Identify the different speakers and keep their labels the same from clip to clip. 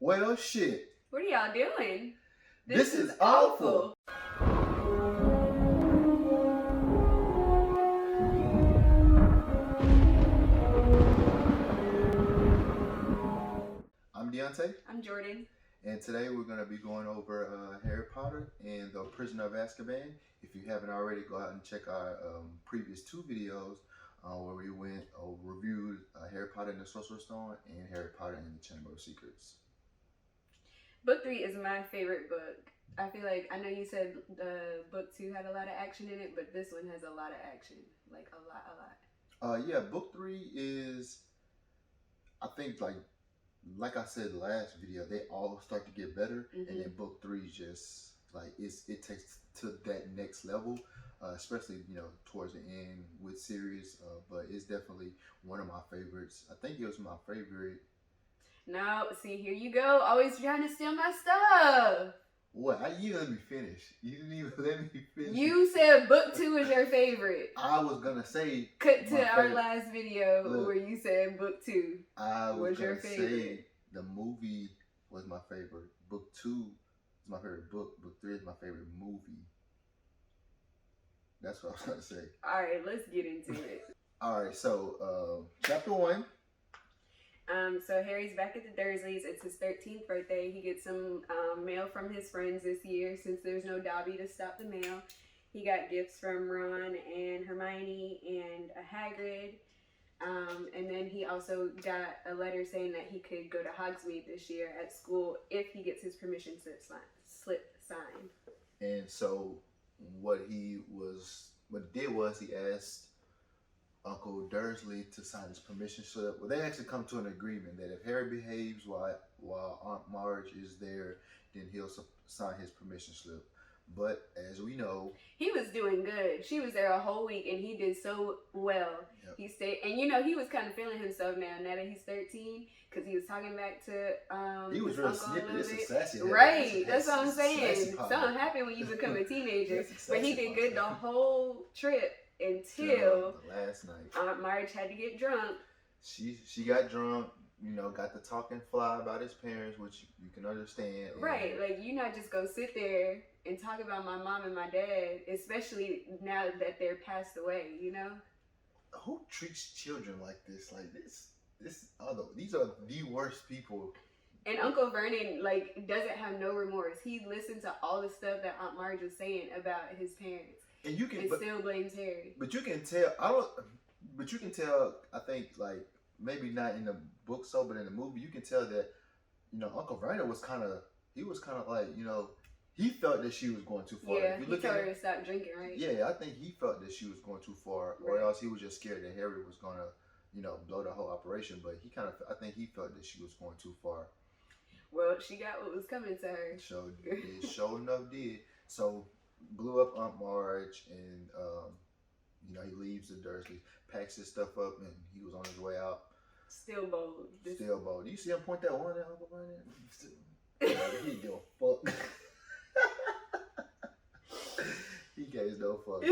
Speaker 1: Well, shit.
Speaker 2: What are y'all doing?
Speaker 1: This is awful. I'm Deontay.
Speaker 2: I'm Jordan.
Speaker 1: And today we're going to be going over Harry Potter and the Prisoner of Azkaban. If you haven't already, go out and check our previous two videos where we reviewed Harry Potter and the Sorcerer's Stone and Harry Potter and the Chamber of Secrets.
Speaker 2: Book 3 is my favorite book. I feel like, I know you said the book 2 had a lot of action in it, but this one has a lot of action. Like a lot.
Speaker 1: Yeah, book 3 is, I think, like I said last video, they all start to get better, and then book 3 just like it takes to that next level, especially towards the end with Sirius. But it's definitely one of my favorites. I think it was my favorite.
Speaker 2: Now, see, here you go, always trying to steal my stuff.
Speaker 1: What? You let me finish. You didn't even let me finish.
Speaker 2: You said book 2 is your favorite.
Speaker 1: I was gonna say.
Speaker 2: Cut to our last video where you said book 2
Speaker 1: was
Speaker 2: your favorite.
Speaker 1: Say the movie was my favorite. Book 2 is my favorite book. Book 3 is my favorite movie. That's what I was gonna say.
Speaker 2: All right, let's get into it.
Speaker 1: All right, so chapter 1.
Speaker 2: So Harry's back at the Dursleys. It's his 13th birthday. He gets some mail from his friends this year since there's no Dobby to stop the mail. He got gifts from Ron and Hermione and a Hagrid. And then he also got a letter saying that he could go to Hogsmeade this year at school if he gets his permission slip signed.
Speaker 1: And so what he did was he asked Uncle Dursley to sign his permission slip. Well, they actually come to an agreement that if Harry behaves while Aunt Marge is there, then he'll sign his permission slip. But as we know,
Speaker 2: he was doing good. She was there a whole week, and he did so well. Yep. He stayed, and he was kind of feeling himself now that he's 13, because he was talking back to
Speaker 1: he was real snippy. This is sassy,
Speaker 2: right? That's what I'm saying. Something happened when you become a teenager, but he did good the whole trip until
Speaker 1: last night.
Speaker 2: Aunt Marge had to get drunk.
Speaker 1: She got drunk. Got the talking fly about his parents, which you can understand.
Speaker 2: Right, like you not just go sit there and talk about my mom and my dad, especially now that they're passed away.
Speaker 1: Who treats children like this? Like this these are the worst people.
Speaker 2: And Uncle Vernon doesn't have no remorse. He listened to all the stuff that Aunt Marge was saying about his parents, and still blames Harry.
Speaker 1: But you can tell. I think maybe not in the book but in the movie, you can tell that Uncle Vernon was kind of like he felt that she was going too far.
Speaker 2: Yeah, he told her to stop drinking, right?
Speaker 1: Yeah, I think he felt that she was going too far, or else he was just scared that Harry was gonna blow the whole operation. But I think he felt that she was going too far.
Speaker 2: Well, she got what was coming to her.
Speaker 1: Sure enough did. So blew up Aunt Marge, and he leaves the Dursley, packs his stuff up, and he was on his way out.
Speaker 2: Still bold.
Speaker 1: Still bold. Do you see him point that one at Uncle Vernon? He give a fuck. He gave no fuck.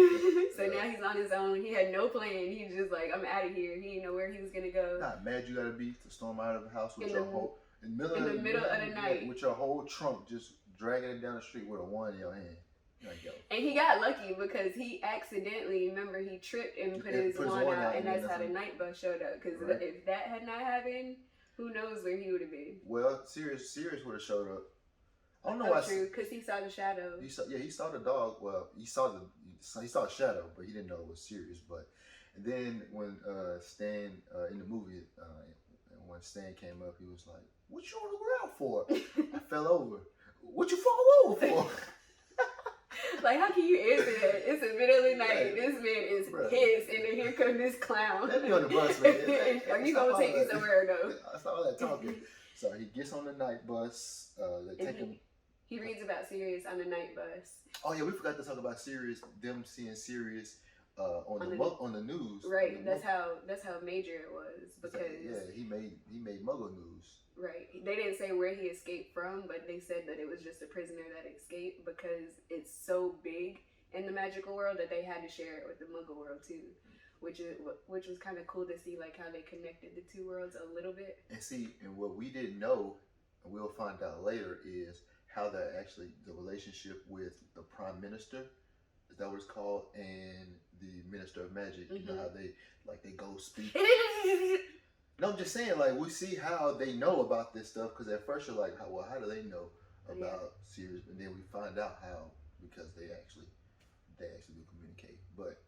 Speaker 2: So now he's on his own. He had no plan. He's just like, I'm out of here. He didn't know where he was gonna go.
Speaker 1: Not mad you gotta be to storm out of the house with in the
Speaker 2: middle of the night
Speaker 1: with your whole trunk just dragging it down the street with a wine in your hand.
Speaker 2: And he got lucky because he accidentally, remember, he tripped and put his wand out, and that's how the night bus showed up. Because if that had not happened, who knows where he would have been?
Speaker 1: Well, Sirius would have showed up. I don't know why.
Speaker 2: True, because he saw the shadow.
Speaker 1: He saw the dog. Well, he saw a shadow, but he didn't know it was Sirius. But and then when Stan in the movie, when Stan came up, he was like, "What you on the ground for?" I fell over. What you fall over for?
Speaker 2: Like, how can you answer that? It's the middle of the night. This man is pissed, and then here comes this clown.
Speaker 1: Let me on the bus, man.
Speaker 2: Are you gonna take me somewhere though?
Speaker 1: That's all that talking. So he gets on the night bus. They take him.
Speaker 2: He reads about Sirius on the night bus.
Speaker 1: Oh yeah, we forgot to talk about Sirius. Them seeing Sirius on the news.
Speaker 2: Right. That's how major it was, because
Speaker 1: he made Muggle news.
Speaker 2: Right. They didn't say where he escaped from, but they said that it was just a prisoner that escaped because it's so big in the magical world that they had to share it with the Muggle world too, which was kind of cool to see how they connected the two worlds a little bit.
Speaker 1: And what we didn't know and we'll find out later, is how they're actually the relationship with the prime minister. Is that what it's called? And the minister of magic. You know how they go speak. No, I'm just saying, like, we see how they know about this stuff, because at first you're like, how do they know about Sirius? And then we find out how, because they actually do communicate. But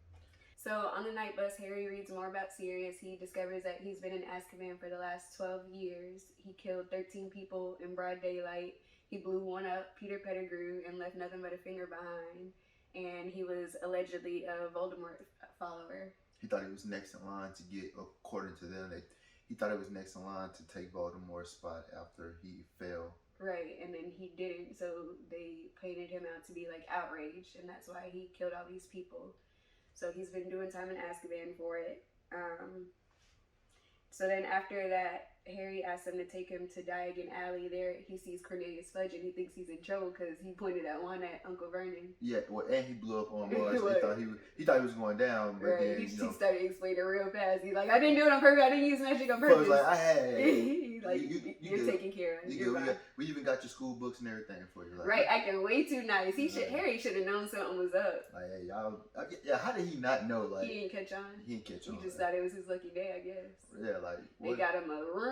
Speaker 2: so on the night bus, Harry reads more about Sirius. He discovers that he's been in Azkaban for the last 12 years. He killed 13 people in broad daylight. He blew one up, Peter Pettigrew, and left nothing but a finger behind. And he was allegedly a Voldemort follower.
Speaker 1: He thought he was next in line to get, according to them, he thought he was next in line to take Voldemort's spot after he fell.
Speaker 2: Right, and then he didn't, so they painted him out to be like outraged, and that's why he killed all these people. So he's been doing time in Azkaban for it. So then after that, Harry asks him to take him to Diagon Alley. There he sees Cornelius Fudge, and he thinks he's in trouble because he pointed at one at Uncle Vernon.
Speaker 1: Yeah, well, and he blew up on Mars. He thought he was going down, but
Speaker 2: right.
Speaker 1: then
Speaker 2: he started explaining real fast. He's like, I didn't do it on purpose. I didn't use magic on purpose.
Speaker 1: So it's like, I had.
Speaker 2: He's like, you're taken care of.
Speaker 1: We even got your school books and everything for you. Like,
Speaker 2: right, acting way too nice. Harry should have known something was up.
Speaker 1: Like, hey, y'all. Yeah, how did he not know? Like,
Speaker 2: he didn't catch on.
Speaker 1: He didn't catch on.
Speaker 2: He just thought it was his lucky day, I guess.
Speaker 1: Yeah, like
Speaker 2: they got him a room.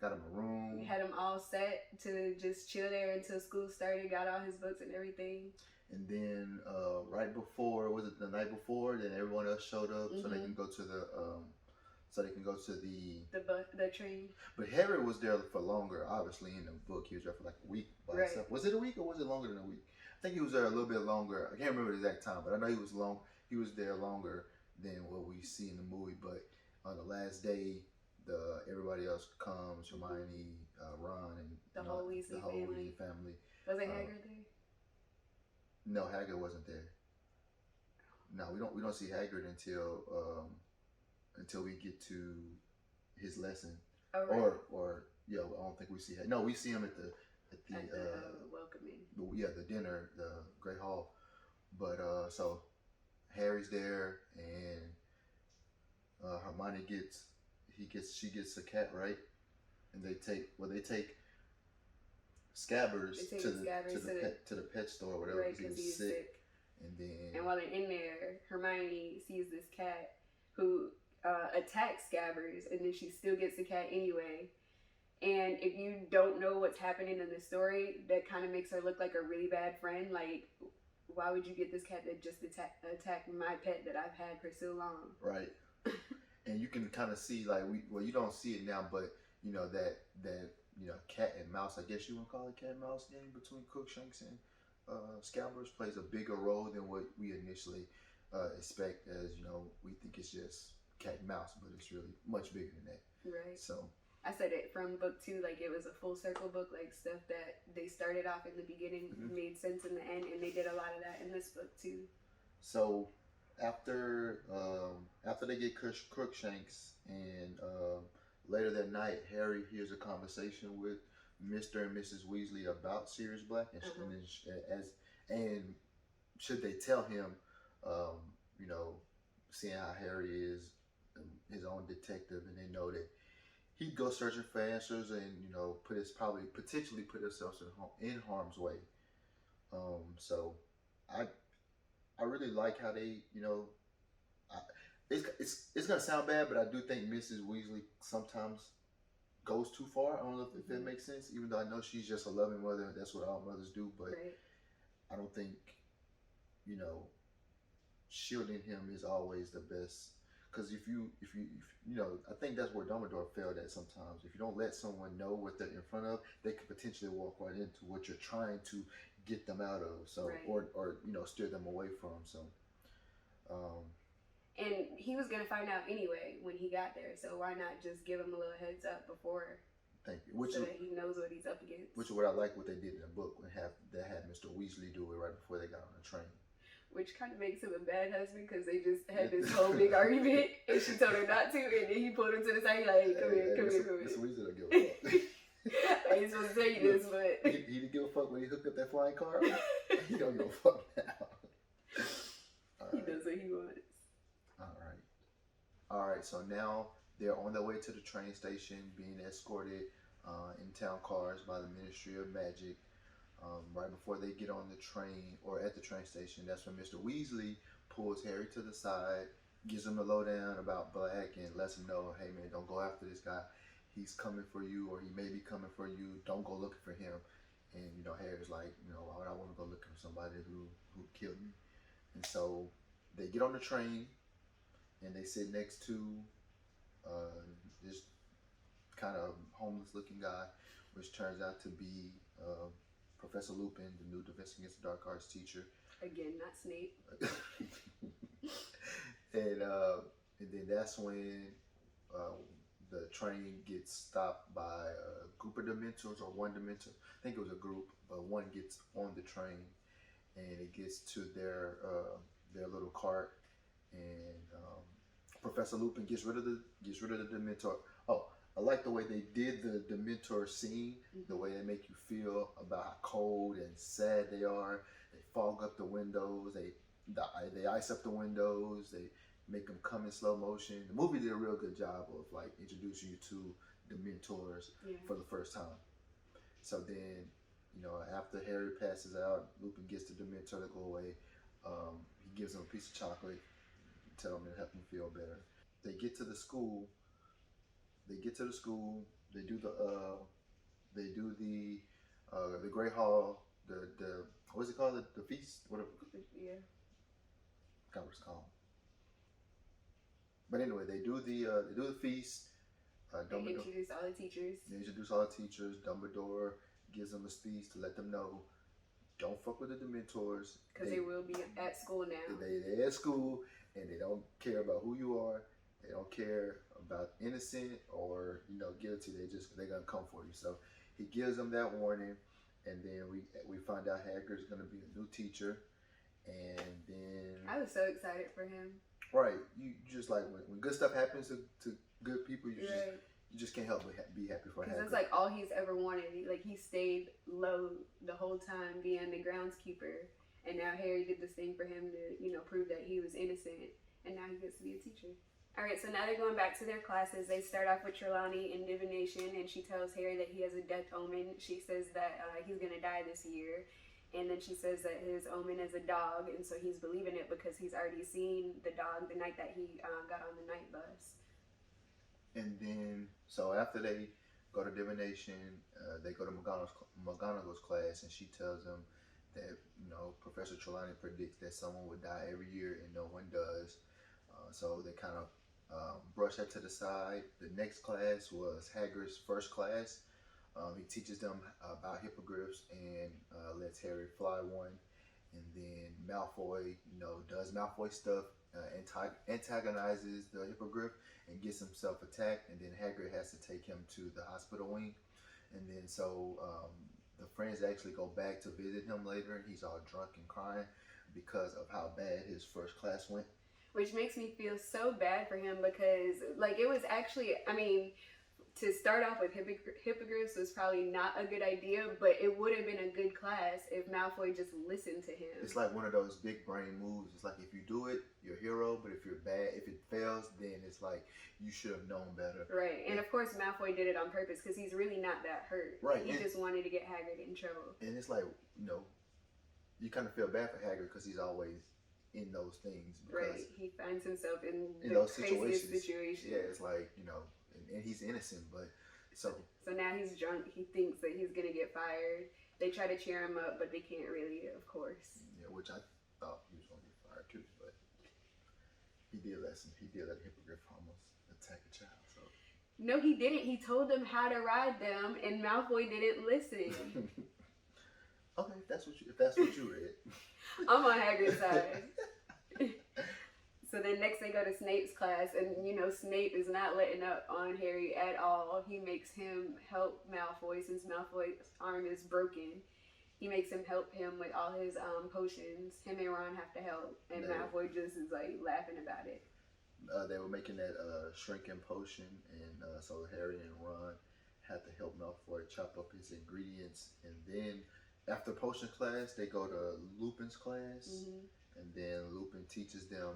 Speaker 2: Had him all set to just chill there until school started. Got all his books and everything.
Speaker 1: And then right before, was it the night before? Then everyone else showed up so they can go to the
Speaker 2: train.
Speaker 1: But Harry was there for longer. Obviously, in the book, he was there for like a week by himself. Was it a week or was it longer than a week? I think he was there a little bit longer. I can't remember the exact time, but I know he was long. He was there longer than what we see in the movie. But on the last day, everybody else comes. Hermione, Ron, and
Speaker 2: the whole Weasley
Speaker 1: family.
Speaker 2: Was it Hagrid there?
Speaker 1: No, Hagrid wasn't there. No, we don't see Hagrid until we get to his lesson.
Speaker 2: Oh, right.
Speaker 1: Or I don't think we see Hagrid. No, we see him at the
Speaker 2: welcoming.
Speaker 1: The dinner, the Great Hall. But so Harry's there, and Hermione she gets a cat, right? And they take Scabbers to the pet store or whatever,
Speaker 2: right, because he's sick. And while they're in there, Hermione sees this cat who attacks Scabbers, and then she still gets the cat anyway. And if you don't know what's happening in the story, that kind of makes her look like a really bad friend. Like, why would you get this cat that just attack my pet that I've had for so long?
Speaker 1: Right. And you can kind of see, like, you don't see it now, but you know that cat and mouse, I guess you would call it cat and mouse game between Crookshanks and Scabbers plays a bigger role than what we initially expect. As we think it's just cat and mouse, but it's really much bigger than that.
Speaker 2: Right.
Speaker 1: So
Speaker 2: I said it from book 2, like it was a full circle book, like stuff that they started off in the beginning made sense in the end, and they did a lot of that in this book too.
Speaker 1: So after they get Crookshanks, and later that night, Harry hears a conversation with Mr. and Mrs. Weasley about Sirius Black, and should they tell him, seeing how Harry is his own detective, and they know that he'd go searching for answers, and potentially put himself in harm's way. So I really like how they, it's gonna sound bad, but I do think Mrs. Weasley sometimes goes too far. I don't know if that makes sense, even though I know she's just a loving mother, and that's what all mothers do, but
Speaker 2: right.
Speaker 1: I don't think, shielding him is always the best. Because if you I think that's where Dumbledore failed at sometimes. If you don't let someone know what they're in front of, they could potentially walk right into what you're trying to get them out of. So, right. or steer them away from. So,
Speaker 2: and he was gonna find out anyway when he got there. So why not just give him a little heads up before?
Speaker 1: Thank you.
Speaker 2: So that he knows what he's up against.
Speaker 1: Which is what I like what they did in the book when they had Mr. Weasley do it right before they got on the train.
Speaker 2: Which kind of makes him a bad husband because they just had this whole big argument, and she told her not to, and then he pulled him to the side, like, come here.
Speaker 1: Mr. Weasley don't give a fuck.
Speaker 2: I ain't supposed to tell you this, but
Speaker 1: he didn't give a fuck when he hooked up that flying car. He don't give a fuck now.
Speaker 2: He does what he wants.
Speaker 1: All right. So now they're on their way to the train station, being escorted in town cars by the Ministry of Magic. Right before they get on the train or at the train station, that's when Mr. Weasley pulls Harry to the side, gives him the lowdown about Black, and lets him know, hey man, don't go after this guy. He's coming for you, or he may be coming for you. Don't go looking for him. And Harry's like, why would I want to go looking for somebody who killed me? And so they get on the train, and they sit next to this kind of homeless-looking guy, which turns out to be Professor Lupin, the new Defense Against the Dark Arts teacher.
Speaker 2: Again, not Snape.
Speaker 1: And then that's when the train gets stopped by a group of Dementors, or one Dementor. I think it was a group, but one gets on the train, and it gets to their little cart, and Professor Lupin gets rid of the Dementor. Oh, I like the way they did the Dementor scene, the way they make you feel about how cold and sad they are. They fog up the windows, they ice up the windows, they make them come in slow motion. The movie did a real good job of like introducing you to Dementors for the first time. So then, after Harry passes out, Lupin gets the Dementor to go away. He gives him a piece of chocolate, tell him to help him feel better. They get to the school. They do the Great Hall. The what's it called? The feast. Whatever.
Speaker 2: Yeah.
Speaker 1: I forgot what it's called. But anyway, they do the feast.
Speaker 2: They introduce all the teachers.
Speaker 1: Dumbledore gives them a speech to let them know, don't fuck with the Dementors.
Speaker 2: Because they will be at school now.
Speaker 1: They're at school, and they don't care about who you are. They don't care about innocent or guilty. They're gonna come for you. So he gives them that warning, and then we find out Hagrid's gonna be a new teacher, and then
Speaker 2: I was so excited for him.
Speaker 1: Right, you just like when good stuff happens to good people, you just can't help but be happy for Hagrid.
Speaker 2: Because it's like all he's ever wanted. He stayed low the whole time being the groundskeeper, and now Harry did this thing for him to prove that he was innocent, and now he gets to be a teacher. All right, so now they're going back to their classes. They start off with Trelawney in divination, and she tells Harry that he has a death omen. She says that he's going to die this year, and then she says that his omen is a dog, and so he's believing it because he's already seen the dog the night that he got on the night bus.
Speaker 1: And then, so after they go to divination, they go to McGonagall's class, and she tells them that, Professor Trelawney predicts that someone would die every year, and no one does. So they kind of brush that to the side. The next class was Hagrid's first class. He teaches them about hippogriffs and lets Harry fly one. And then Malfoy, does Malfoy stuff, antagonizes the hippogriff and gets himself attacked. And then Hagrid has to take him to the hospital wing. And then so the friends actually go back to visit him later, and he's all drunk and crying because of how bad his first class went.
Speaker 2: Which makes me feel so bad for him because, it was actually, to start off with hippogriffs was probably not a good idea, but it would have been a good class if Malfoy just listened to him.
Speaker 1: It's like one of those big brain moves. It's like if you do it, you're a hero, but if you're bad, if it fails, then it's like you should have known better.
Speaker 2: Right, and of course Malfoy did it on purpose because he's really not that hurt.
Speaker 1: Right.
Speaker 2: He just wanted to get Hagrid in trouble.
Speaker 1: And it's like, you kind of feel bad for Hagrid because he's always in those things.
Speaker 2: Right, he finds himself in
Speaker 1: those
Speaker 2: craziest situations.
Speaker 1: Yeah, it's like, and he's innocent, but so
Speaker 2: now he's drunk. He thinks that he's gonna get fired. They try to cheer him up, but they can't really, of course.
Speaker 1: Yeah, which I thought he was gonna get fired too, but he did let a hippogriff almost attack a child. So
Speaker 2: no, he didn't. He told them how to ride them, and Malfoy didn't listen.
Speaker 1: Okay, if that's what you read.
Speaker 2: I'm on Hagrid's side. So then next they go to Snape's class, and Snape is not letting up on Harry at all. He makes him help Malfoy since Malfoy's arm is broken. He makes him help him with all his potions. Him and Ron have to help, and Malfoy just is laughing about it.
Speaker 1: They were making that shrinking potion, and so Harry and Ron had to help Malfoy chop up his ingredients, and then after potion class, they go to Lupin's class, and then Lupin teaches them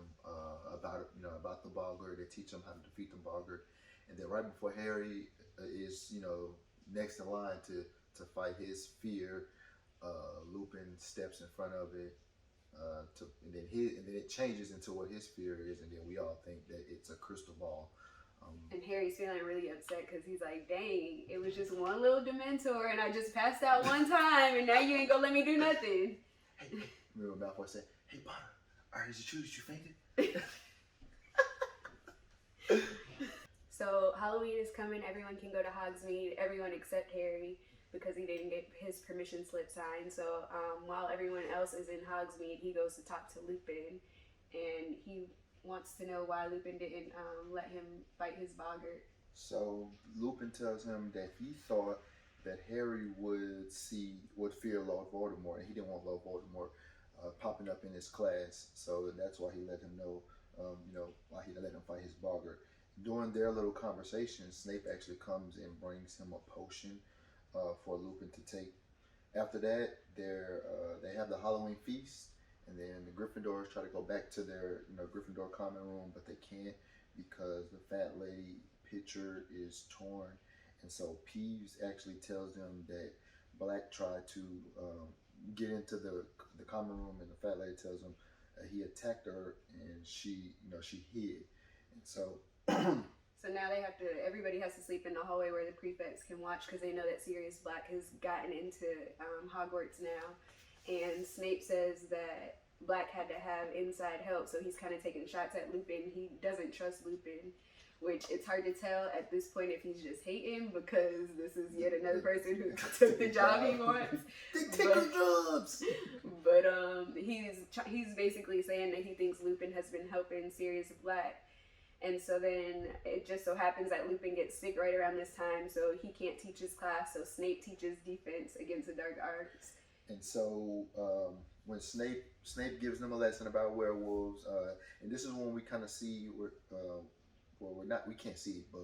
Speaker 1: about the Boggart. They teach them how to defeat the Boggart, and then right before Harry is next in line to fight his fear. Lupin steps in front of it, and then it changes into what his fear is, and then we all think that it's a crystal ball.
Speaker 2: And Harry's feeling really upset because he's like, dang, it was just one little Dementor and I just passed out one time and now you ain't gonna let me do nothing.
Speaker 1: Hey, remember Malfoy said, "Hey Potter, is it true that you fainted?"
Speaker 2: So Halloween is coming. Everyone can go to Hogsmeade. Everyone except Harry because he didn't get his permission slip signed. So while everyone else is in Hogsmeade, he goes to talk to Lupin, and he wants to know why Lupin didn't let him fight his boggart.
Speaker 1: So Lupin tells him that he thought that Harry would fear Lord Voldemort, and he didn't want Lord Voldemort popping up in his class. So that's why he let him know, why he let him fight his boggart. During their little conversation, Snape actually comes and brings him a potion for Lupin to take. After that, they have the Halloween feast, and then the Gryffindors try to go back to their Gryffindor common room, but they can't because the fat lady picture is torn, and so Peeves actually tells them that Black tried to get into the common room, and the fat lady tells him he attacked her, and she hid, and so.
Speaker 2: So now everybody has to sleep in the hallway where the prefects can watch because they know that Sirius Black has gotten into Hogwarts now. And Snape says that Black had to have inside help, so he's kind of taking shots at Lupin. He doesn't trust Lupin, which it's hard to tell at this point if he's just hating because this is yet another person who took the job he wants.
Speaker 1: They take the jobs!
Speaker 2: But he's basically saying that he thinks Lupin has been helping Sirius Black. And so then it just so happens that Lupin gets sick right around this time, so he can't teach his class, so Snape teaches defense against the dark arts.
Speaker 1: And so when Snape gives them a lesson about werewolves, and this is when we kind of see we can't see it, but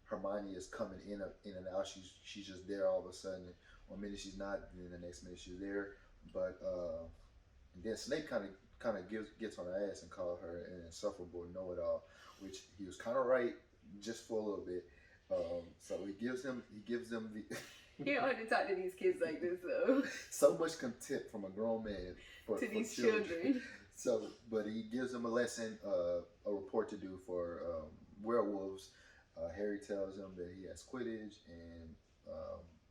Speaker 1: Hermione is coming in and out. She's just there all of a sudden. One minute she's not, and then the next minute she's there. But and then Snape kind of gets on her ass and calls her an insufferable know-it-all, which he was kind of right just for a little bit. So he gives them the.
Speaker 2: You don't have to talk to these kids like this, though.
Speaker 1: So much contempt from a grown man for
Speaker 2: these children.
Speaker 1: So, but he gives them a lesson, a report to do for werewolves. Harry tells him that he has Quidditch, and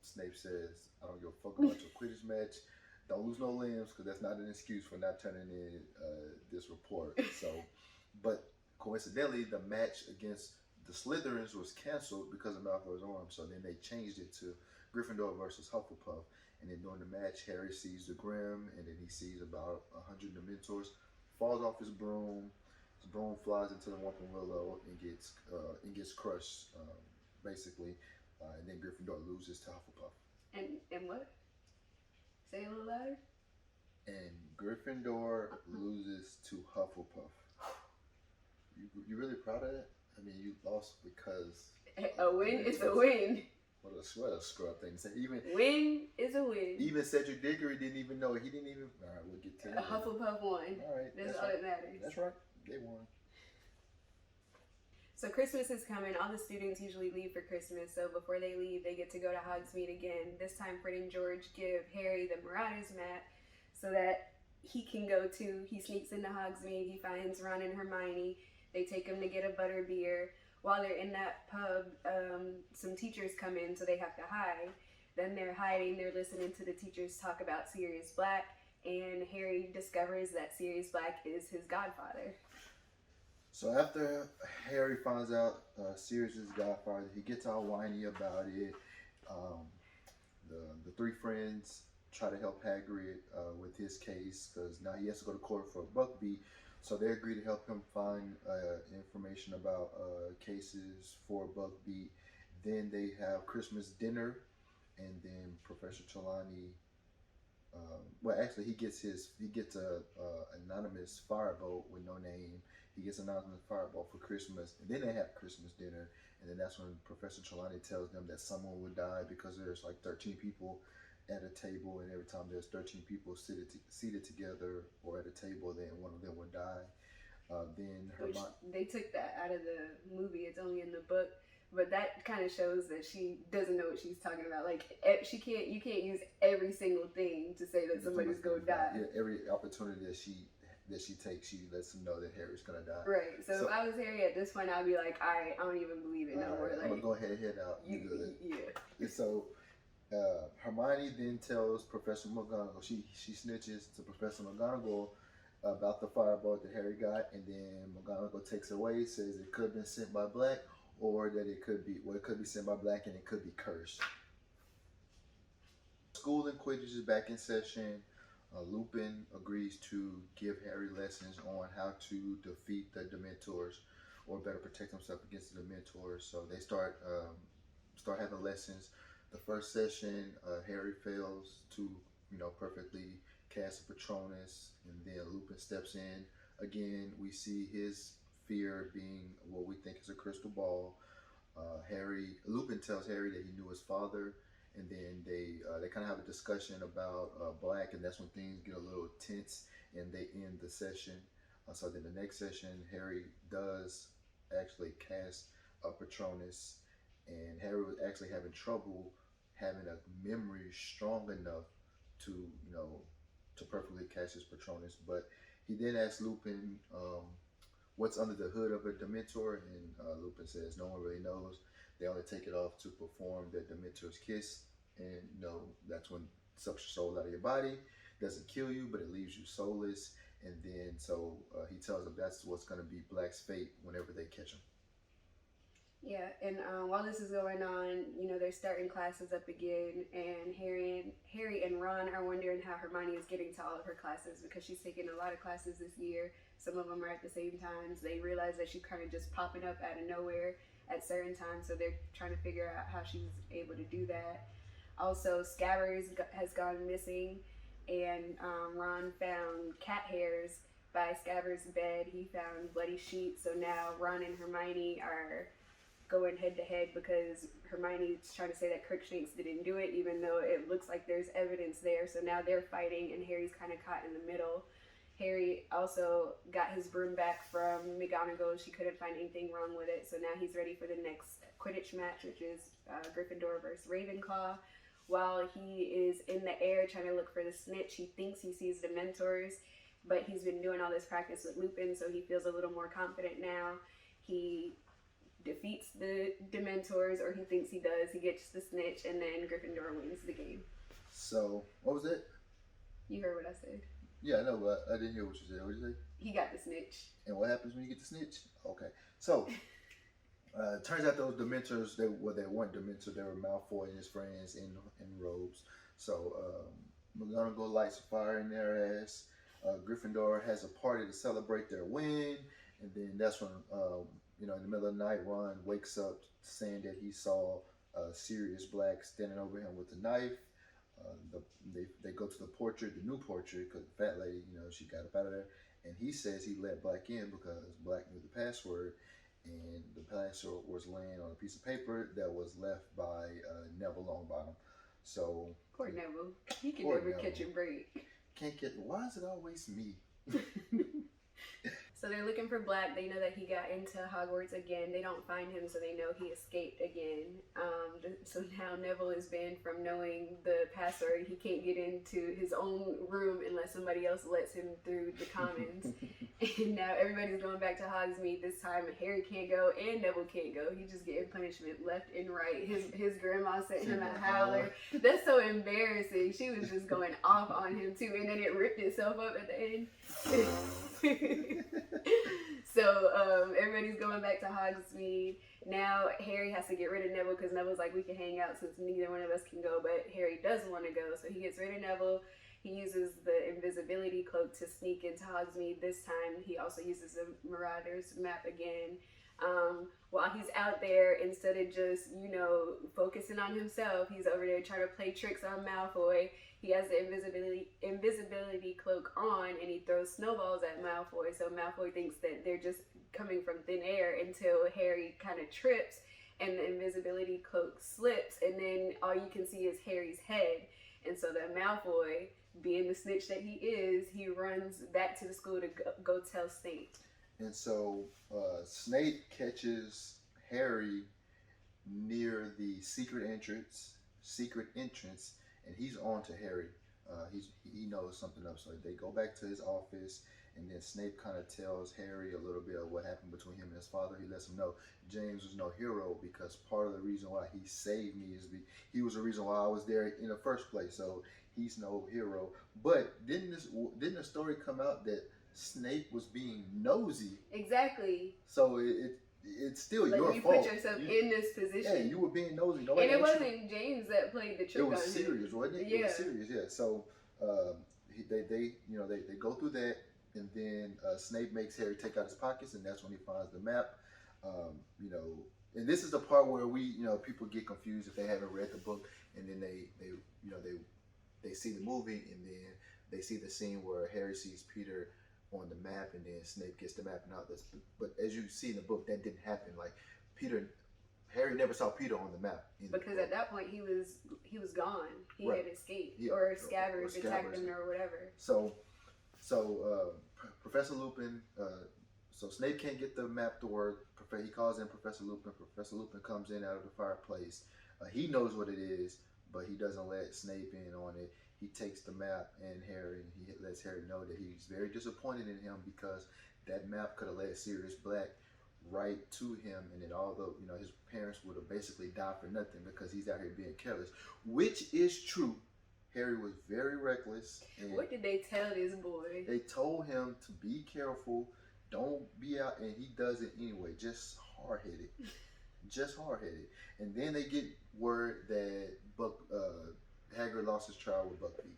Speaker 1: Snape says, "I don't give a fuck about your Quidditch match. Don't lose no limbs, because that's not an excuse for not turning in this report." So, but coincidentally, the match against the Slytherins was canceled because of Malfoy's arm. So then they changed it to Gryffindor versus Hufflepuff. And then during the match, Harry sees the Grim, and then he sees about 100 Dementors, falls off his broom. His broom flies into the Whomping Willow and gets crushed, basically. And then Gryffindor loses to Hufflepuff.
Speaker 2: And what? Say it a little louder.
Speaker 1: And Gryffindor loses to Hufflepuff. You really proud of that? I mean, you lost because
Speaker 2: a win is a win.
Speaker 1: What a scrub thing to say.
Speaker 2: Win is a win.
Speaker 1: Even Cedric Diggory didn't even know. He didn't even. All right, we'll get to that.
Speaker 2: Hufflepuff won.
Speaker 1: All right,
Speaker 2: that's all that matters.
Speaker 1: That's right. They won.
Speaker 2: So Christmas is coming. All the students usually leave for Christmas. So before they leave, they get to go to Hogsmeade again. This time, Fred and George give Harry the Marauders map so that he can go too. He sneaks into Hogsmeade. He finds Ron and Hermione. They take him to get a butterbeer. While they're in that pub, some teachers come in, so they have to hide. Then they're hiding. They're listening to the teachers talk about Sirius Black, and Harry discovers that Sirius Black is his godfather.
Speaker 1: So after Harry finds out Sirius is his godfather, he gets all whiny about it. The three friends try to help Hagrid with his case because now he has to go to court for Buckbeak. So they agree to help him find information about cases for Buckbeak. Then they have Christmas dinner, and then Professor Trelawney. Actually, he gets a anonymous firebolt with no name. He gets an anonymous firebolt for Christmas, and then they have Christmas dinner, and then that's when Professor Trelawney tells them that someone will die because there's like 13 people at a table, and every time there's 13 people seated together or at a table, then one of them would die. Then
Speaker 2: they took that out of the movie. It's only in the book. But that kind of shows that she doesn't know what she's talking about. Like you can't use every single thing to say that somebody's gonna die.
Speaker 1: Yeah, every opportunity that she takes, she lets them know that Harry's gonna die.
Speaker 2: Right. So if I was Harry at this point, I'd be like, I don't even believe it no more. Like,
Speaker 1: I'm gonna go ahead and head out.
Speaker 2: You good? Yeah.
Speaker 1: And so Hermione then tells Professor McGonagall. She snitches to Professor McGonagall about the firebolt that Harry got, and then McGonagall takes it away, says it could have been sent by Black, or that it could be sent by Black and it could be cursed. School and Quidditch is back in session. Lupin agrees to give Harry lessons on how to defeat the Dementors, or better protect himself against the Dementors. So they start having lessons. The first session, Harry fails to perfectly cast a Patronus, and then Lupin steps in. Again, we see his fear being what we think is a crystal ball. Lupin tells Harry that he knew his father, and then they kind of have a discussion about Black, and that's when things get a little tense, and they end the session. So then the next session, Harry does actually cast a Patronus, and Harry was actually having trouble having a memory strong enough to perfectly cast his Patronus. But he then asks Lupin what's under the hood of a Dementor, and Lupin says no one really knows. They only take it off to perform the Dementor's kiss, and that's when it sucks your soul out of your body. Doesn't kill you, but it leaves you soulless. And then he tells them that's what's going to be Black's fate whenever they catch him.
Speaker 2: Yeah, and while this is going on, they're starting classes up again, and Harry and Ron are wondering how Hermione is getting to all of her classes, because she's taken a lot of classes this year. Some of them are at the same times. They realize that she's kind of just popping up out of nowhere at certain times, so they're trying to figure out how she's able to do that. Also, Scabbers has gone missing, and Ron found cat hairs by Scabbers' bed. He found bloody sheets, so now Ron and Hermione are going head to head, because Hermione's trying to say that Crookshanks didn't do it, even though it looks like there's evidence there. So now they're fighting, and Harry's kind of caught in the middle. Harry also got his broom back from McGonagall. She couldn't find anything wrong with it, so now he's ready for the next Quidditch match, which is Gryffindor versus Ravenclaw. While he is in the air trying to look for the snitch, he thinks he sees Dementors, but he's been doing all this practice with Lupin, so he feels a little more confident now. He defeats the Dementors, or he thinks he does. He gets the snitch, and then Gryffindor wins the game.
Speaker 1: So, what was it?
Speaker 2: You heard what I said.
Speaker 1: Yeah, I know, but I didn't hear what you said. What did you say?
Speaker 2: He got the snitch.
Speaker 1: And what happens when you get the snitch? Okay. So, it turns out those Dementors, they weren't Dementors. They were Malfoy and his friends in robes. So, McGonagall lights a fire in their ass. Gryffindor has a party to celebrate their win. And then that's when, in the middle of the night, Ron wakes up saying that he saw Sirius Black standing over him with a knife. They go to the portrait, the new portrait, because the fat lady, she got up out of there. And he says he let Black in because Black knew the password. And the password was laying on a piece of paper that was left by Neville Longbottom. So
Speaker 2: poor Neville. He can never catch a break.
Speaker 1: Why is it always me?
Speaker 2: So they're looking for Black. They know that he got into Hogwarts again. They don't find him, so they know he escaped again. So now Neville is banned from knowing the password. He can't get into his own room unless somebody else lets him through the commons. And now everybody's going back to Hogsmeade. This time Harry can't go and Neville can't go. He's just getting punishment left and right. His grandma sent him a howler. That's so embarrassing. She was just going off on him too, and then it ripped itself up at the end. So everybody's going back to Hogsmeade. Now Harry has to get rid of Neville, because Neville's like, we can hang out since neither one of us can go, but Harry doesn't want to go, so he gets rid of Neville. He uses the invisibility cloak to sneak into Hogsmeade. This time he also uses the Marauder's map again. While he's out there, instead of just, focusing on himself, he's over there trying to play tricks on Malfoy. He has the invisibility cloak on, and he throws snowballs at Malfoy. So Malfoy thinks that they're just coming from thin air, until Harry kind of trips and the invisibility cloak slips, and then all you can see is Harry's head. And so that Malfoy, being the snitch that he is, he runs back to the school to go tell Snape.
Speaker 1: And so Snape catches Harry near the secret entrance, and he's on to Harry. He knows something up, so they go back to his office, and then Snape kind of tells Harry a little bit of what happened between him and his father. He lets him know James was no hero because part of the reason why he saved me is he was the reason why I was there in the first place. So he's no hero. But didn't the story come out that Snape was being nosy?
Speaker 2: Exactly.
Speaker 1: So it's still
Speaker 2: like
Speaker 1: your
Speaker 2: you
Speaker 1: fault.
Speaker 2: Put yourself in this position.
Speaker 1: Yeah, you were being nosy.
Speaker 2: And it wasn't James that played the trick.
Speaker 1: It was serious, wasn't it?
Speaker 2: Yeah.
Speaker 1: It was serious. Yeah. So they go through that, and then Snape makes Harry take out his pockets, and that's when he finds the map. And this is the part where people get confused if they haven't read the book, and then they see the movie, and then they see the scene where Harry sees Peter on the map, and then Snape gets the map and all this. But as you see in the book, that didn't happen. Like Harry never saw Peter on the map
Speaker 2: because at that point he was gone. He
Speaker 1: right.
Speaker 2: had escaped, or Scabbers attacked him or whatever.
Speaker 1: So Professor Lupin. So Snape can't get the map to work. He calls in Professor Lupin. Professor Lupin comes in out of the fireplace. He knows what it is, but he doesn't let Snape in on it. He takes the map and he lets Harry know that he's very disappointed in him because that map could have led Sirius Black right to him, and then although his parents would have basically died for nothing because he's out here being careless, which is true. Harry was very reckless. And
Speaker 2: what did they tell this boy?
Speaker 1: They told him to be careful, don't be out, and he does it anyway, just hard-headed. Just hard-headed. And then they get word that Hagrid lost his trial with Buckbeak.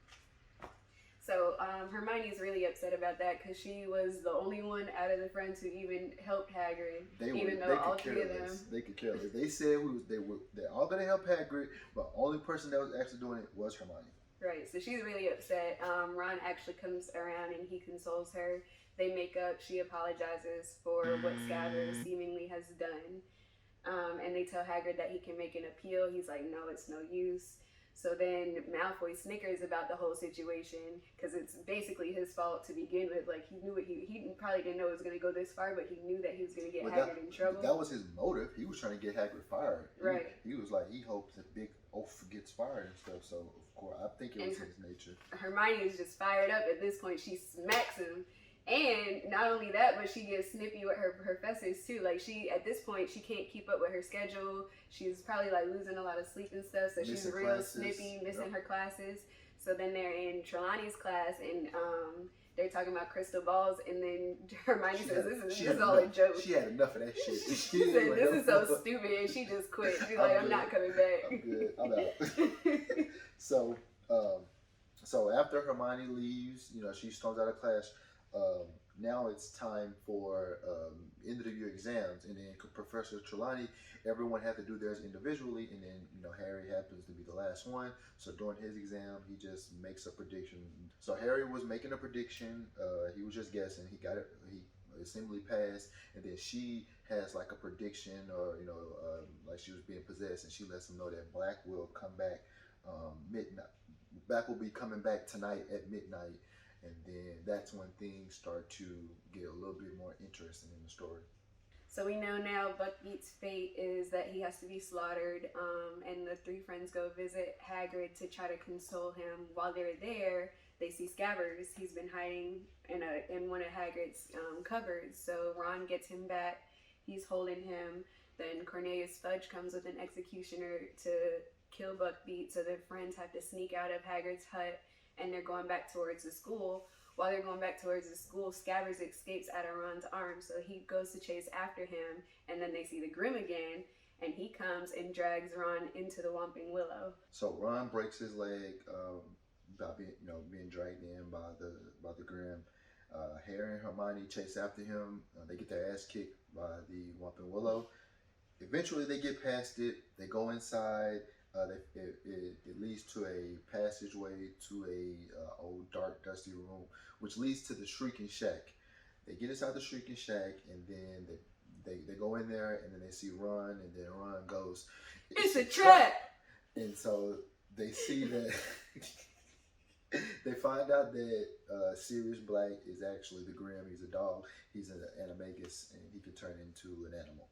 Speaker 2: So Hermione's really upset about that because she was the only one out of the friends who even helped Hagrid. Even though all three of them,
Speaker 1: they could care less. They said they're all gonna help Hagrid, but the only person that was actually doing it was Hermione.
Speaker 2: Right. So she's really upset. Ron actually comes around and he consoles her. They make up. She apologizes for what Scabbers seemingly has done, and they tell Hagrid that he can make an appeal. He's like, no, it's no use. So then Malfoy snickers about the whole situation because it's basically his fault to begin with. Like he knew he probably didn't know it was going to go this far, but he knew that he was going to get Hagrid in trouble.
Speaker 1: That was his motive. He was trying to get Hagrid fired.
Speaker 2: Right.
Speaker 1: He was like, he hopes that Big Oaf gets fired and stuff. So of course, I think it was his nature.
Speaker 2: Hermione is just fired up at this point. She smacks him. And not only that, but she gets snippy with her professors too. Like at this point, she can't keep up with her schedule. She's probably like losing a lot of sleep and stuff. So she's real snippy, missing her classes. So then they're in Trelawney's class and they're talking about crystal balls. And then Hermione says, this is all a joke.
Speaker 1: She had enough of that shit.
Speaker 2: She said, this is so stupid. And she just quit. She's like, I'm not coming back.
Speaker 1: I'm good. I'm out. So after Hermione leaves, she storms out of class. Now it's time for end of the year exams, and then Professor Trelawney, everyone had to do theirs individually, and then Harry happens to be the last one. So during his exam, he just makes a prediction. So Harry was making a prediction. He was just guessing. He got it. He assembly passed, and then she has like a prediction, or like she was being possessed, and she lets him know that Black will come back midnight. Black will be coming back tonight at midnight. And then that's when things start to get a little bit more interesting in the story.
Speaker 2: So we know now Buckbeak's fate is that he has to be slaughtered, and the three friends go visit Hagrid to try to console him. While they're there, they see Scabbers. He's been hiding in one of Hagrid's cupboards. So Ron gets him back. He's holding him. Then Cornelius Fudge comes with an executioner to kill Buckbeak. So their friends have to sneak out of Hagrid's hut. And they're going back towards the school. While they're going back towards the school, Scabbers escapes out of Ron's arms, so he goes to chase after him, and then they see the Grim again, and he comes and drags Ron into the Whomping Willow.
Speaker 1: So Ron breaks his leg by being dragged in by the Grim. Harry and Hermione chase after him. They get their ass kicked by the Whomping Willow. Eventually, they get past it. They go inside. It leads to a passageway to a old dark dusty room, which leads to the Shrieking Shack. They get inside the Shrieking Shack, and then they go in there, and then they see Ron, and then Ron goes,
Speaker 2: "It's a trap!" And
Speaker 1: so they see that they find out that Sirius Black is actually the Grim. He's a dog. He's an animagus, and he can turn into an animal.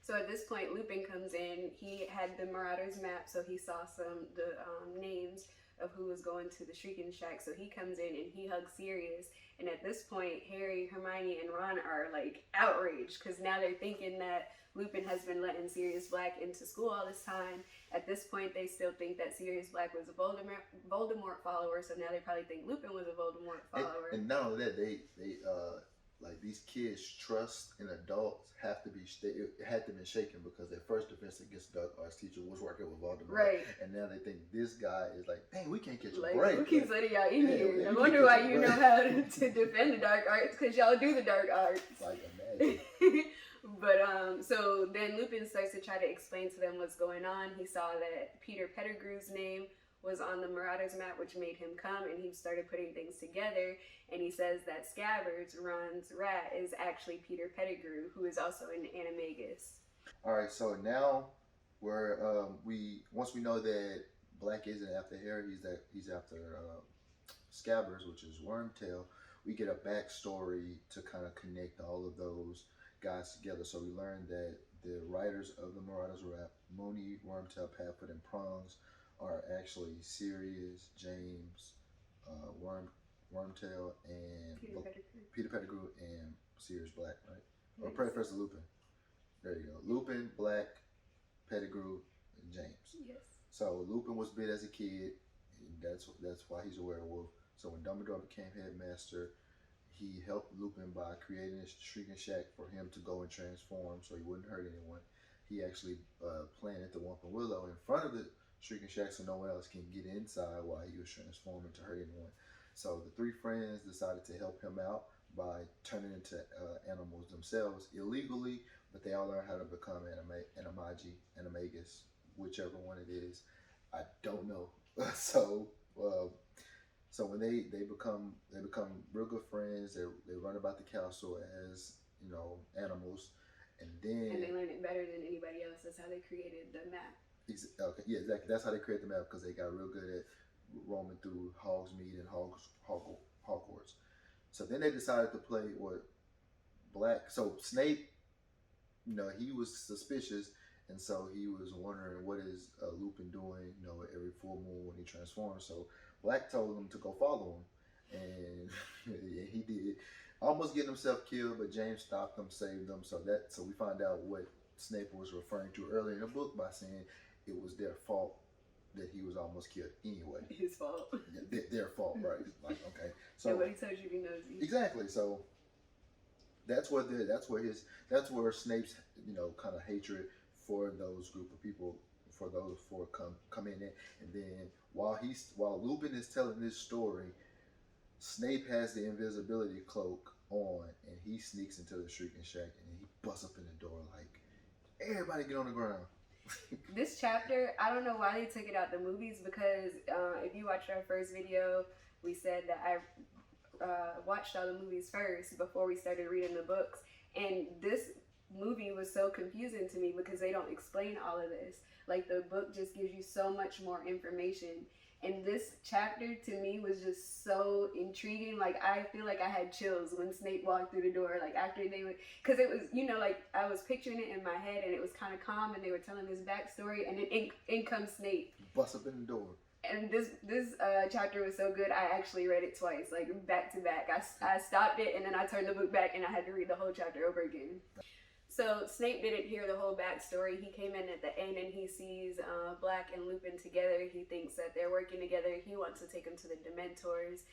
Speaker 2: So at this point, Lupin comes in. He had the Marauders map, so he saw the names of who was going to the Shrieking Shack. So he comes in and he hugs Sirius. And at this point, Harry, Hermione, and Ron are like outraged because now they're thinking that Lupin has been letting Sirius Black into school all this time. At this point, they still think that Sirius Black was a Voldemort follower, so now they probably think Lupin was a Voldemort follower.
Speaker 1: And not only that, they like these kids' trust in adults have to be it had to be shaken because their first defense against the dark arts teacher was working with Voldemort,
Speaker 2: right?
Speaker 1: And now they think this guy is like, dang, we can't catch a
Speaker 2: like,
Speaker 1: break.
Speaker 2: Who keeps letting y'all in here? I wonder why you know how to defend the dark arts because y'all do the dark arts.
Speaker 1: Like imagine.
Speaker 2: But so then Lupin starts to try to explain to them what's going on. He saw that Peter Pettigrew's name was on the Marauders map, which made him come, and he started putting things together. And he says that Scabbers, Ron's rat, is actually Peter Pettigrew, who is also an animagus.
Speaker 1: All right, so now we're once we know that Black isn't after Harry, he's after Scabbers, which is Wormtail. We get a backstory to kind of connect all of those guys together. So we learned that the writers of the Marauders rap, Mooney, Wormtail, Padfoot, and Prongs, are actually Sirius, James, Wormtail, and Peter Pettigrew and Sirius Black, right? Yes. Or Professor Lupin. There you go. Lupin, Black, Pettigrew, and James.
Speaker 2: Yes.
Speaker 1: So Lupin was bit as a kid, and that's why he's a werewolf. So when Dumbledore became headmaster, he helped Lupin by creating a Shrieking Shack for him to go and transform so he wouldn't hurt anyone. He actually planted the Whomping Willow in front of the Shrieking Shack so no one else can get inside while he was transforming to hurt anyone. So the three friends decided to help him out by turning into animals themselves illegally, but they all learned how to become animagus, whichever one it is. I don't know. So when they become real good friends, they run about the castle as animals, and then
Speaker 2: they learn it better than anybody else. That's how they created the map.
Speaker 1: Okay, yeah, exactly. That's how they create the map because they got real good at roaming through Hogsmeade and Hogwarts. So then they decided to play Black. So Snape, he was suspicious, and so he was wondering what is Lupin doing, every full moon when he transforms. So Black told him to go follow him, and yeah, he did. Almost getting himself killed, but James stopped him, saved him. So we find out what Snape was referring to earlier in the book by saying it was their fault that he was almost killed anyway.
Speaker 2: His fault.
Speaker 1: Yeah, their fault, right? Like, okay. So
Speaker 2: nobody tells you he knows you.
Speaker 1: Exactly. So that's where Snape's kind of hatred for those group of people, for those four come in there. And then while Lupin is telling this story, Snape has the invisibility cloak on, and he sneaks into the Shrieking Shack, and he busts up in the door like, everybody get on the ground.
Speaker 2: This chapter, I don't know why they took it out the movies, because if you watched our first video, we said that I watched all the movies first before we started reading the books, and this movie was so confusing to me because they don't explain all of this. Like, the book just gives you so much more information, and this chapter to me was just so intriguing. Like, I feel like I had chills when Snape walked through the door, like after they would, because it was, like I was picturing it in my head, and it was kind of calm, and they were telling this backstory, and then in comes Snape.
Speaker 1: Bust up in the door.
Speaker 2: And this chapter was so good, I actually read it twice, like back to back. I stopped it, and then I turned the book back, and I had to read the whole chapter over again. So Snape didn't hear the whole backstory. He came in at the end and he sees Black and Lupin together. He thinks that they're working together. He wants to take them to the Dementors.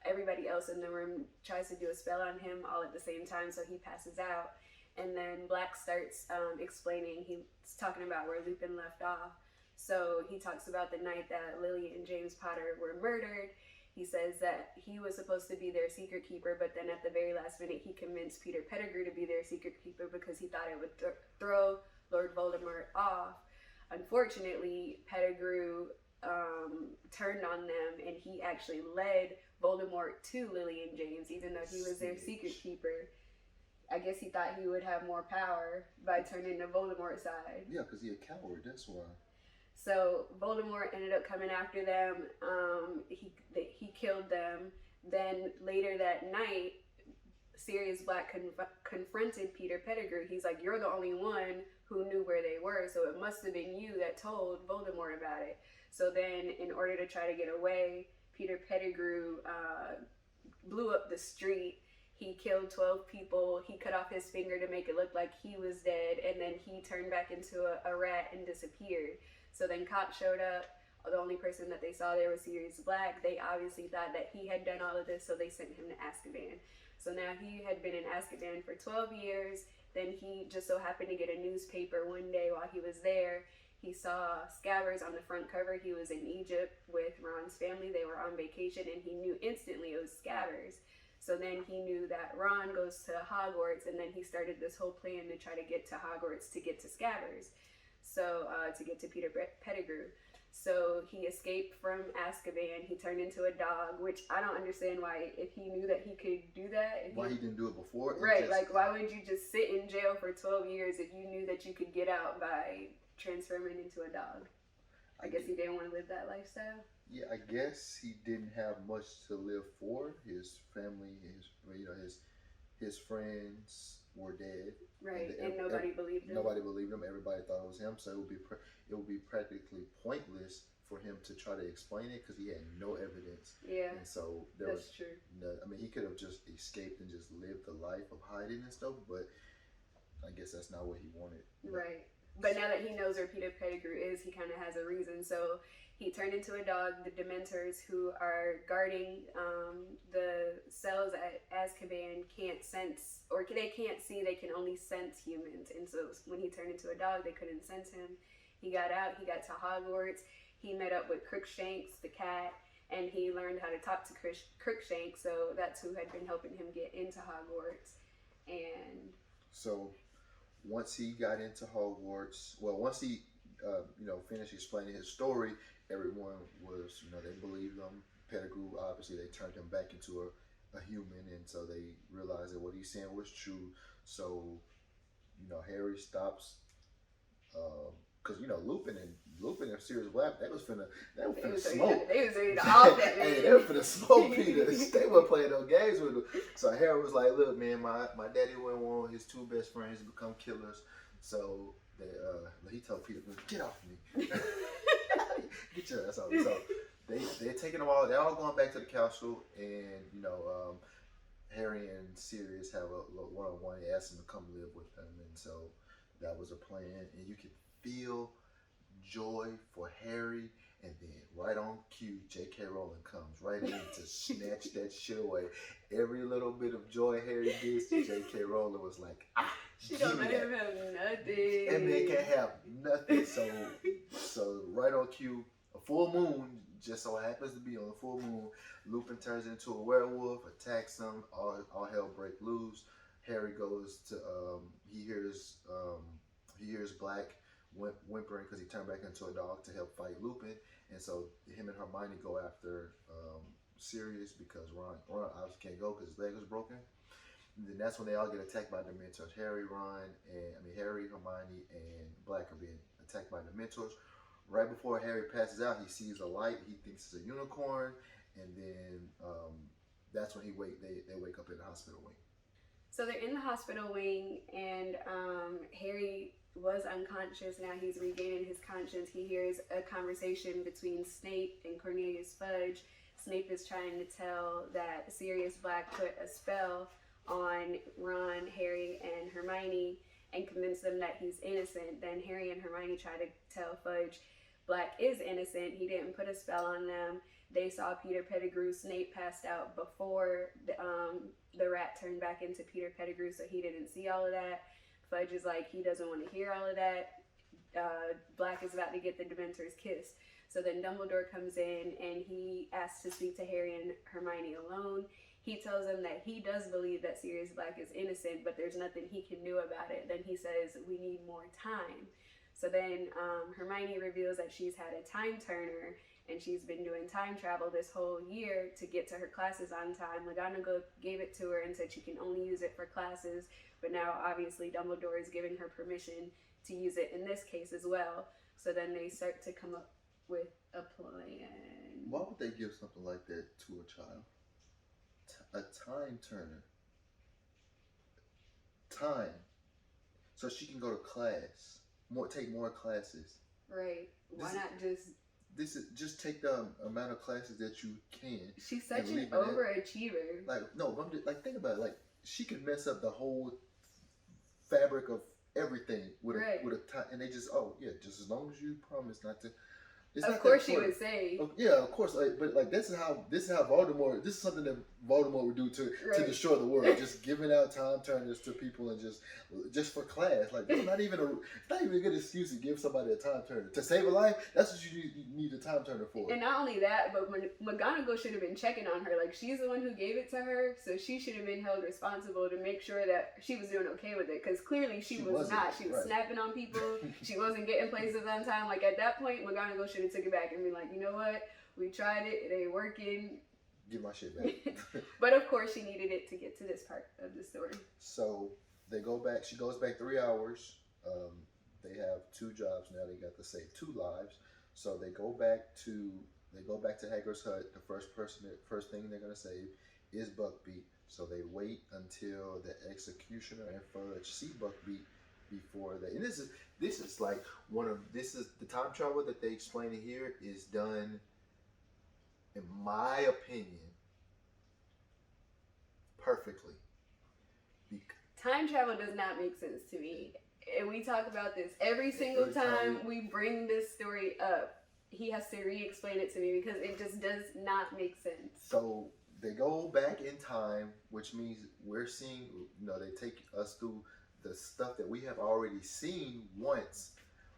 Speaker 2: Everybody else in the room tries to do a spell on him all at the same time, so he passes out. And then Black starts explaining. He's talking about where Lupin left off. So he talks about the night that Lily and James Potter were murdered. He says that he was supposed to be their secret keeper, but then at the very last minute, he convinced Peter Pettigrew to be their secret keeper because he thought it would throw Lord Voldemort off. Unfortunately, Pettigrew turned on them, and he actually led Voldemort to Lily and James, even though he was their secret keeper. I guess he thought he would have more power by turning to Voldemort's side.
Speaker 1: Yeah, because he's a coward, that's why.
Speaker 2: So Voldemort ended up coming after them. He killed them. Then later that night, Sirius Black confronted Peter Pettigrew, he's like, "You're the only one who knew where they were, so it must have been you that told Voldemort about it." So then, in order to try to get away, Peter Pettigrew blew up the street. He killed 12 people. He cut off his finger to make it look like he was dead, and then he turned back into a rat and disappeared. So then cops showed up. The only person that they saw there was Sirius Black. They obviously thought that he had done all of this, so they sent him to Azkaban. So now he had been in Azkaban for 12 years. Then he just so happened to get a newspaper one day while he was there. He saw Scabbers on the front cover. He was in Egypt with Ron's family. They were on vacation, and he knew instantly it was Scabbers. So then he knew that Ron goes to Hogwarts, and then he started this whole plan to try to get to Hogwarts to get to Scabbers. So, to get to Peter Pettigrew. So he escaped from Azkaban. He turned into a dog, which I don't understand why, if he knew that he could do that.
Speaker 1: Why he didn't do it before?
Speaker 2: Right, like why would you just sit in jail for 12 years if you knew that you could get out by transforming into a dog? I guess he didn't want to live that lifestyle.
Speaker 1: Yeah, I guess he didn't have much to live for. His family, his friends were dead.
Speaker 2: Right, and nobody believed him.
Speaker 1: Nobody believed him. Everybody thought it was him. So it would be practically pointless for him to try to explain it because he had no evidence.
Speaker 2: Yeah,
Speaker 1: and so
Speaker 2: that's true.
Speaker 1: No, I mean, he could have just escaped and just lived the life of hiding and stuff, but I guess that's not what he wanted.
Speaker 2: Right. But now that he knows where Peter Pettigrew is, he kind of has a reason. So he turned into a dog. The Dementors who are guarding the cells at Azkaban can't sense, or they can't see, they can only sense humans. And so when he turned into a dog, they couldn't sense him. He got out, he got to Hogwarts. He met up with Crookshanks, the cat, and he learned how to talk to Crookshanks. So that's who had been helping him get into Hogwarts. And
Speaker 1: so once he got into Hogwarts, once he, finished explaining his story, everyone was, they believed him. Pettigrew, obviously, they turned him back into a human, and so they realized that what he's saying was true. So, Harry stops, because Lupin and Sirius Black, they was finna smoke.
Speaker 2: They was ready to off that man.
Speaker 1: Hey, they were finna smoke Peter. They weren't playing no games with him. So Harry was like, "Look, man, my daddy wouldn't want his two best friends to become killers." So he told Peter, "Get off me, get your ass out." So they're taking them all. They're all going back to the castle, and Harry and Sirius have a one-on-one. They asked him to come live with them, and so that was a plan. And you could feel joy for Harry, and then right on cue, J.K. Rowling comes right in to snatch that shit away. Every little bit of joy Harry gets, J.K. Rowling was like,
Speaker 2: she don't let him have nothing.
Speaker 1: And they can't have nothing. So right on cue, a full moon just so happens to be on a full moon. Lupin turns into a werewolf, attacks him. All hell break loose. Harry goes to he hears Black whimpering because he turned back into a dog to help fight Lupin, and so him and Hermione go after Sirius because Ron obviously can't go because his leg was broken. And then that's when they all get attacked by Dementors. Harry, Hermione, and Black are being attacked by Dementors. Right before Harry passes out, he sees a light. He thinks it's a unicorn, and then that's when they wake up in the hospital wing.
Speaker 2: So they're in the hospital wing, and Harry was unconscious. Now he's regaining his conscience. He hears a conversation between Snape and Cornelius Fudge. Snape is trying to tell that Sirius Black put a spell on Ron, Harry, and Hermione and convince them that he's innocent. Then Harry and Hermione try to tell Fudge Black is innocent. He didn't put a spell on them. They saw Peter Pettigrew. Snape passed out before the rat turned back into Peter Pettigrew, so he didn't see all of that. Fudge is like, he doesn't want to hear all of that. Black is about to get the Dementor's kiss. So then Dumbledore comes in and he asks to speak to Harry and Hermione alone. He tells them that he does believe that Sirius Black is innocent, but there's nothing he can do about it. Then he says, we need more time. So then Hermione reveals that she's had a time turner and she's been doing time travel this whole year to get to her classes on time. McGonagall gave it to her and said she can only use it for classes, but now obviously Dumbledore is giving her permission to use it in this case as well. So then they start to come up with a plan.
Speaker 1: Why would they give something like that to a child? A time turner. time so she can go to class, take more classes.
Speaker 2: Right. Why not just...
Speaker 1: Just take the amount of classes that you can.
Speaker 2: She's such an overachiever.
Speaker 1: Like, no, like, think about it. Like, she can mess up the whole fabric of everything with a time, and they just, just as long as you promise not to.
Speaker 2: Of course she would say.
Speaker 1: Yeah, of course. But this is how Voldemort. This is something that Voldemort would do to destroy the world. Just giving out time turners to people and just for class. Like, it's not even a good excuse to give somebody a time turner to save a life. That's what you need a time turner for.
Speaker 2: And not only that, but McGonagall should have been checking on her. Like, she's the one who gave it to her, so she should have been held responsible to make sure that she was doing okay with it. Because clearly she was not. She was snapping on people. She wasn't getting places on time. Like, at that point, McGonagall should have took it back and be like, you know what, we tried it ain't working,
Speaker 1: give my shit back.
Speaker 2: But of course she needed it to get to this part of the story.
Speaker 1: So they go back, she goes back 3 hours. They have 2 jobs now. They got to save 2 lives. So they go back to Hagrid's hut. The first thing they're gonna save is Buckbeak. So they wait until the executioner and Fudge see Buckbeak before they, and this is like this is the time travel that they explain it here is done, in my opinion, perfectly.
Speaker 2: Time travel does not make sense to me, and we talk about this every single time we bring this story up. He has to re-explain it to me because it just does not make sense.
Speaker 1: So they go back in time, which means we're seeing, they take us through the stuff that we have already seen once,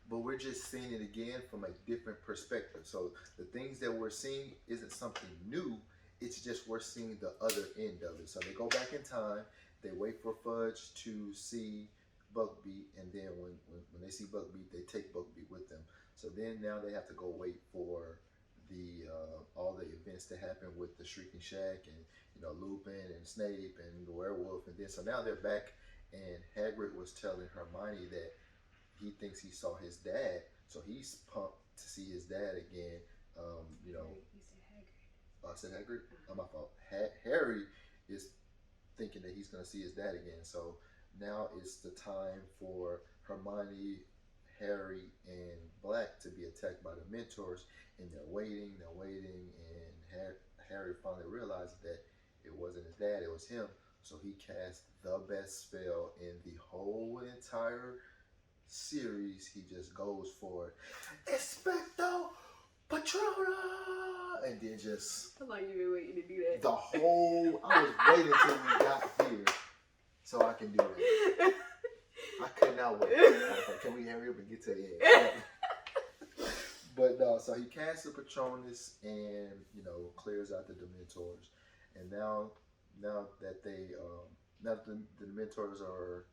Speaker 1: but we're just seeing it again from a different perspective. So the things that we're seeing isn't something new, it's just we're seeing the other end of it. So they go back in time, they wait for Fudge to see Buckbeak, and then when they see Buckbeak, they take Buckbeak with them. So then now they have to go wait for the all the events that happen with the Shrieking Shack and Lupin and Snape and the werewolf, and then so now they're back. And Hagrid was telling Hermione that he thinks he saw his dad, so he's pumped to see his dad again.
Speaker 2: You said Hagrid.
Speaker 1: I said Hagrid? Oh, my fault. Harry is thinking that he's going to see his dad again. So now it's the time for Hermione, Harry, and Black to be attacked by the Mentors, and they're waiting, and Harry finally realizes that it wasn't his dad, it was him. So he cast the best spell in the whole entire series. He just goes for Expecto Patronum, and then just...
Speaker 2: How long you been waiting to do that?
Speaker 1: I was waiting till we got here so I can do it. I could not wait. I was like, can we hurry up and get to the end? But no, so he casts the Patronus and, clears out the Dementors. And now that they the Dementors are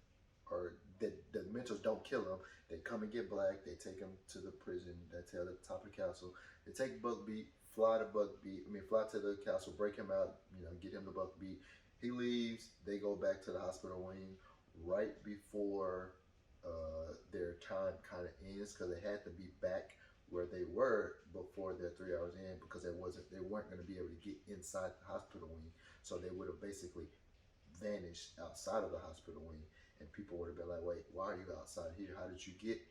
Speaker 1: the Dementors don't kill him, they come and get Black. They take him to the prison that's at the top of the castle. They take Buckbeak, fly to the castle, break him out, get him to Buckbeak. He leaves. They go back to the hospital wing right before their time kind of ends, because they had to be back where they were before their 3 hours in, because they weren't going to be able to get inside the hospital wing. So they would have basically vanished outside of the hospital wing, and people would have been like, wait, why are you outside here? How did you get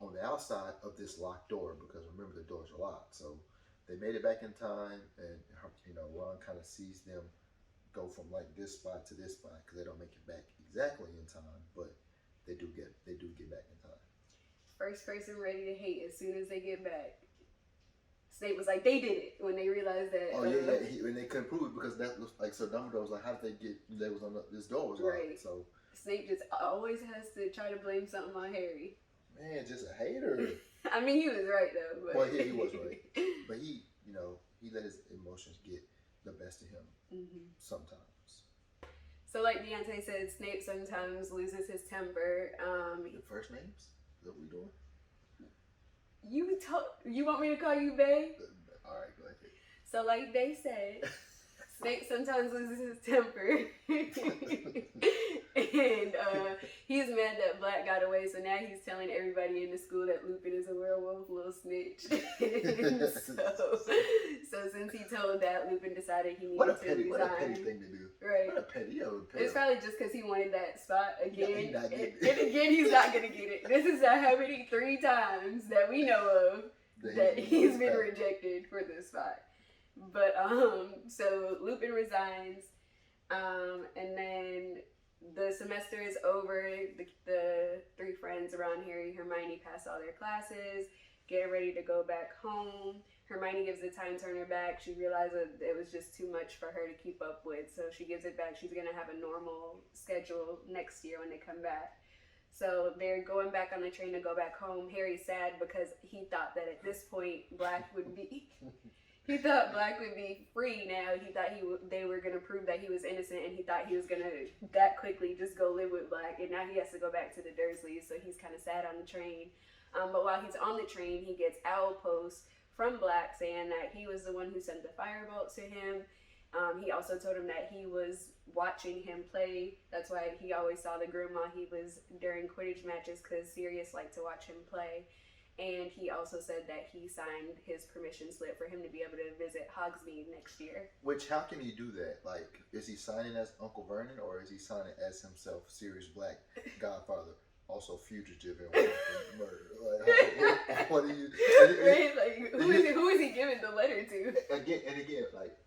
Speaker 1: on the outside of this locked door? Because remember, the doors are locked. So they made it back in time, and Ron kind of sees them go from like this spot to this spot, because they don't make it back exactly in time, but they do get back in time.
Speaker 2: First person ready to hate as soon as they get back. Snape was like, they did it, when they realized that.
Speaker 1: Oh yeah. And they couldn't prove it because that was like, so Dumbledore was like, how did they get? They was on this door was locked.
Speaker 2: Right.
Speaker 1: So
Speaker 2: Snape just always has to try to blame something on Harry.
Speaker 1: Man, just a hater.
Speaker 2: I mean, he was right though. But...
Speaker 1: Well, yeah, he was right, but he let his emotions get the best of him sometimes. So
Speaker 2: like Deontay said, Snape sometimes loses his temper.
Speaker 1: The first names? Is that what we doing?
Speaker 2: You want me to call you Bae?
Speaker 1: Alright, go ahead.
Speaker 2: So like they said, Snape sometimes loses his temper. And he's mad that Black got away, so now he's telling everybody in the school that Lupin is a werewolf, little snitch. so since he told that, Lupin decided he needed to resign.
Speaker 1: What a petty thing to do.
Speaker 2: Right.
Speaker 1: What a petty,
Speaker 2: It's probably just because he wanted that spot again.
Speaker 1: And
Speaker 2: again, he's not going to get it. This is how many 3 times that we know of that he's been rejected for this spot. But, so Lupin resigns, and then the semester is over. The 3 friends around Harry, Hermione pass all their classes, get ready to go back home. Hermione gives the time turner back. She realizes it was just too much for her to keep up with, so she gives it back. She's going to have a normal schedule next year when they come back. So they're going back on the train to go back home. Harry's sad because he thought that at this point Black would be... He thought Black would be free now. He thought they were going to prove that he was innocent, and he thought he was going to that quickly just go live with Black, and now he has to go back to the Dursleys, so he's kind of sad on the train. But while he's on the train, he gets owl posts from Black saying that he was the one who sent the firebolt to him. He also told him that he was watching him play. That's why he always saw the groom while he was during Quidditch matches, because Sirius liked to watch him play. And he also said that he signed his permission slip for him to be able to visit Hogsmeade next year.
Speaker 1: Which, how can he do that? Like, is he signing as Uncle Vernon, or is he signing as himself, Sirius Black, Godfather, also fugitive and wanted for murder? Like, what do you...
Speaker 2: Right? Like, who is he giving the letter to?
Speaker 1: Again, like,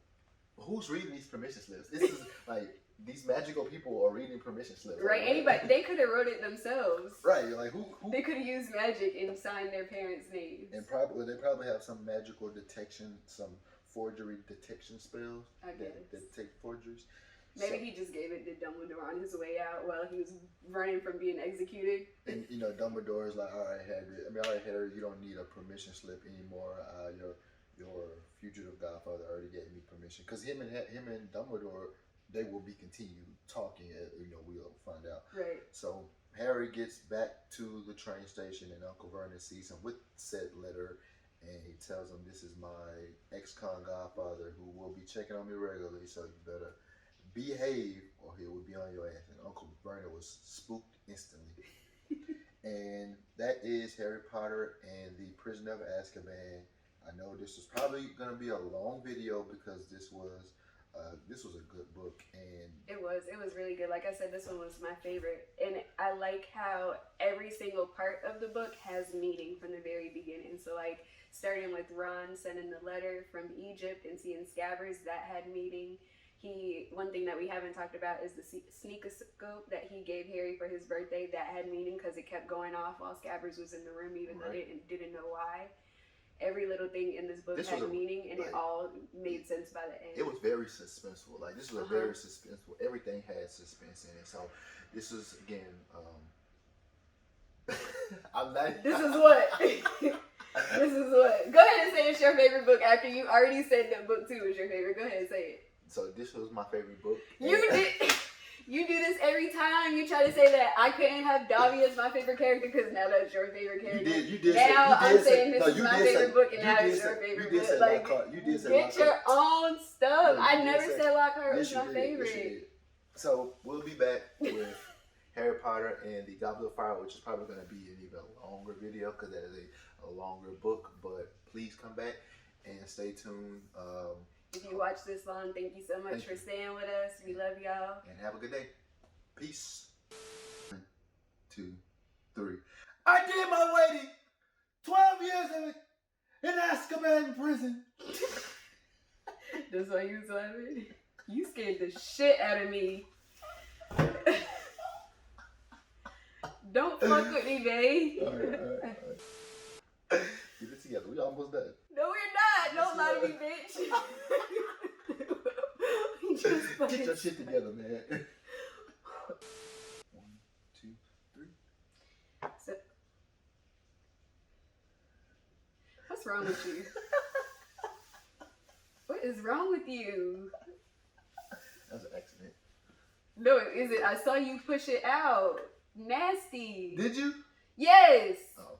Speaker 1: who's reading these permission slips? This is, like... These magical people are reading permission slips.
Speaker 2: Right, anybody. They could have wrote it themselves.
Speaker 1: Right, like who
Speaker 2: They could have used magic and signed their parents' names.
Speaker 1: And they probably have some magical detection, some forgery detection spells that detect forgeries.
Speaker 2: Maybe he just gave it to Dumbledore on his way out while he was running from being executed.
Speaker 1: And Dumbledore is like, all right, Harry, you don't need a permission slip anymore. Your fugitive godfather already gave me permission, because him and Dumbledore, they will be continued talking. We'll find out.
Speaker 2: Right.
Speaker 1: So Harry gets back to the train station, and Uncle Vernon sees him with said letter, and he tells him, "This is my ex-con godfather who will be checking on me regularly, so you better behave or he will be on your ass." And Uncle Vernon was spooked instantly. And that is Harry Potter and the Prisoner of Azkaban. I know this was probably going to be a long video because this was a good book, and
Speaker 2: it was really good. Like I said, this one was my favorite, and I like how every single part of the book has meaning from the very beginning. So like starting with Ron sending the letter from Egypt and seeing Scabbers, that had meaning. One thing that we haven't talked about is the sneakoscope that he gave Harry for his birthday. That had meaning because it kept going off while Scabbers was in the room, even though they didn't know why. Every little thing in this book had meaning, and it all made sense by the end.
Speaker 1: It was very suspenseful. Like, this was very suspenseful. Everything had suspense in it. So this is, again, I'm not...
Speaker 2: This is what? This is what? Go ahead and say it's your favorite book after you already said that book 2 is your favorite. Go ahead and say it.
Speaker 1: So this was my favorite book.
Speaker 2: You do this every time. You try to say that I couldn't have Dobby as my favorite character because now that's your favorite character.
Speaker 1: You did.
Speaker 2: Now I'm saying this is my favorite book and now it's your favorite book. Like, get your own stuff. I never said Lockhart was my favorite.
Speaker 1: So we'll be back with Harry Potter and the Goblet of Fire, which is probably going to be an even longer video because that is a longer book. But please come back and stay tuned.
Speaker 2: If you watch this long, thank you so much for staying with us. We love y'all.
Speaker 1: And have a good day. Peace. 1, 2, 3. I did my waiting. 12 years of it in Azkaban prison.
Speaker 2: That's why you was laughing? You scared the shit out of me. Don't fuck with me, babe.
Speaker 1: All right. Get it together. We almost done.
Speaker 2: No, we're not. Don't lie to me, bitch.
Speaker 1: Get your shit together, man. 1, 2, 3.
Speaker 2: So, what's wrong with you? What is wrong with you?
Speaker 1: That was an accident.
Speaker 2: No, is it? I saw you push it out. Nasty.
Speaker 1: Did you?
Speaker 2: Yes.
Speaker 1: Oh.